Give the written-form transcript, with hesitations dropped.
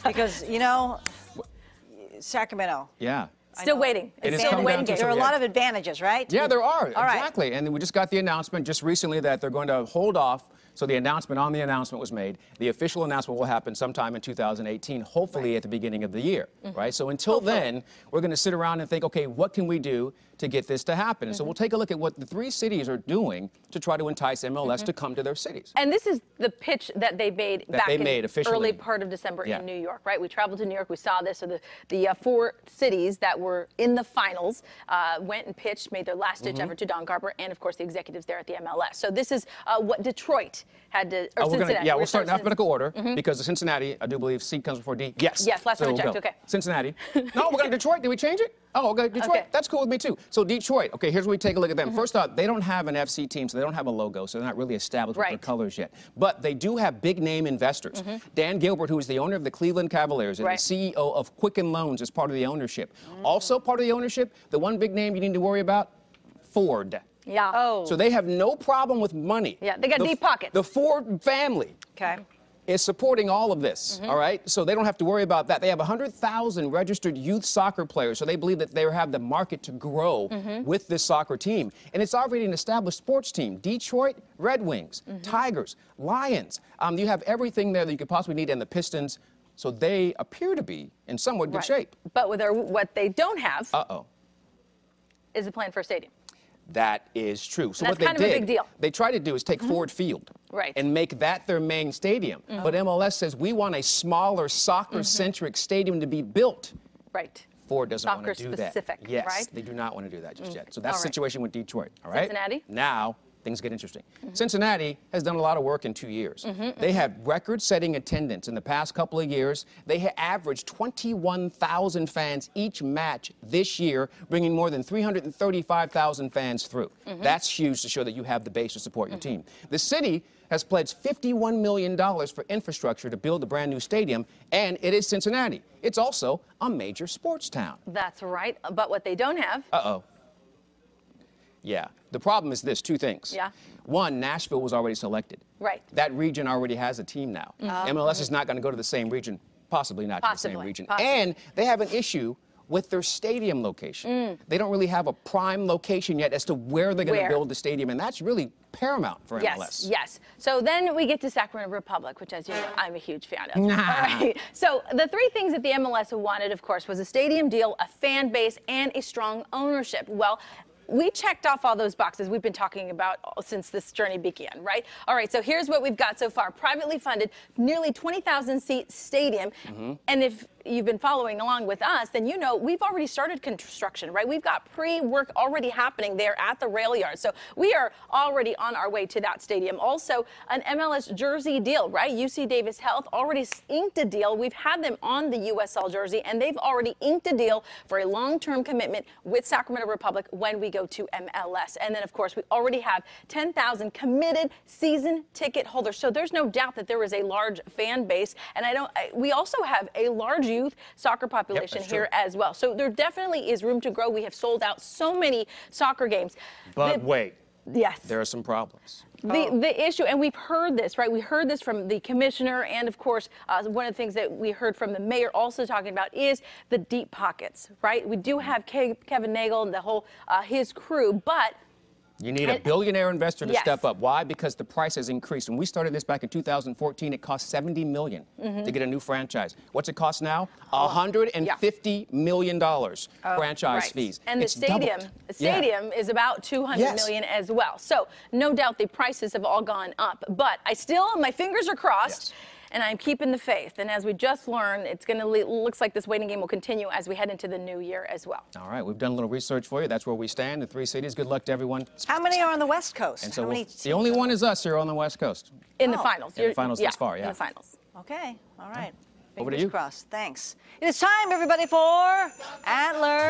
Because, you know, Sacramento. Yeah. Still waiting. It's still waiting. There are a lot of advantages, right? Yeah, there are. All exactly. Right. And we just got the announcement just recently that they're going to hold off. So the announcement was made. The official announcement will happen sometime in 2018, hopefully at the beginning of the year, right? So until then, we're going to sit around and think, okay, what can we do to get this to happen? And so we'll take a look at what the 3 cities are doing to try to entice MLS to come to their cities. And this is the pitch that they made back in early part of December in New York, right? We traveled to New York. We saw this. So the 4 cities that were in the finals went and pitched, made their last-ditch effort to Don Garber, and, of course, the executives there at the MLS. So this is what Detroit had to, or Cincinnati. We'll start in alphabetical order because the Cincinnati, I do believe C comes before D. Yes. Yes, last time I checked. Okay. Cincinnati. No, we're going to Detroit. Did we change it? Oh, okay. Detroit. Okay. That's cool with me, too. So Detroit. Okay, here's where we take a look at them. First off, they don't have an FC team, so they don't have a logo, so they're not really established with their colors yet. But they do have big-name investors. Dan Gilbert, who is the owner of the Cleveland Cavaliers and the CEO of Quicken Loans, is part of the ownership. Also part of the ownership, the one big name you need to worry about, Ford. Yeah. Oh. So they have no problem with money. Yeah, they got deep pockets. The Ford family is supporting all of this, all right? So they don't have to worry about that. They have 100,000 registered youth soccer players, so they believe that they have the market to grow with this soccer team. And it's already an established sports team. Detroit Red Wings, Tigers, Lions. You have everything there that you could possibly need, and the Pistons. So they appear to be in somewhat good shape. But with what they don't have is a plan for a stadium. That is true. So that's what they kind of a big deal. They tried to do is take Ford Field and make that their main stadium. But MLS says we want a smaller soccer-centric stadium to be built. Right. Ford doesn't want to do that. Soccer-specific, Yes, right? they do not want to do that just yet. So that's the situation with Detroit, all right? Cincinnati? Now, things get interesting. Cincinnati has done a lot of work in 2 years. They have record-setting attendance in the past couple of years. They have averaged 21,000 fans each match this year, bringing more than 335,000 fans through. That's huge to show that you have the base to support your team. The city has pledged $51 million for infrastructure to build a brand new stadium, and it is Cincinnati. It's also a major sports town. That's right, but what they don't have... Yeah. The problem is this, 2 things. Yeah. One, Nashville was already selected. Right. That region already has a team now. MLS is not going to go to the same region, possibly not to the same region. And they have an issue with their stadium location. They don't really have a prime location yet as to where they're going to build the stadium, and that's really paramount for MLS. Yes. So then we get to Sac Republic, which, as you know, I'm a huge fan of. All right. So the 3 things that the MLS wanted, of course, was a stadium deal, a fan base, and a strong ownership. Well, we checked off all those boxes we've been talking about since this journey began, right? All right, so here's what we've got so far. Privately funded, nearly 20,000-seat stadium. And if you've been following along with us, then you know we've already started construction, right? We've got pre-work already happening there at the rail yard. So we are already on our way to that stadium. Also, an MLS jersey deal, right? UC Davis Health already inked a deal. We've had them on the USL jersey, and they've already inked a deal for a long-term commitment with Sacramento Republic when we go to MLS. And then, of course, we already have 10,000 committed season ticket holders. So there's no doubt that there is a large fan base. And we also have a large youth soccer population here as well. So there definitely is room to grow. We have sold out so many soccer games. But wait. Yes. There are some problems. The issue, and we've heard this, right? We heard this from the commissioner, and of course, one of the things that we heard from the mayor also talking about is the deep pockets, right? We do have Kevin Nagel and the whole his crew, but you need a billionaire investor to step up. Why? Because the price has increased. When we started this back in 2014, it cost $70 million to get a new franchise. What's it cost now? $150 million franchise fees. And the stadium is about $200 million as well. So no doubt the prices have all gone up. But my fingers are crossed. And I'm keeping the faith. And as we just learned, it's going to looks like this waiting game will continue as we head into the new year as well. All right, we've done a little research for you. That's where we stand, the 3 cities. Good luck to everyone. How many are on the West Coast? And so the only one is us here on the West Coast. In the finals. In the finals thus far, in the finals. Okay, all right. Over to you. Fingers crossed. Thanks. It is time, everybody, for Antler.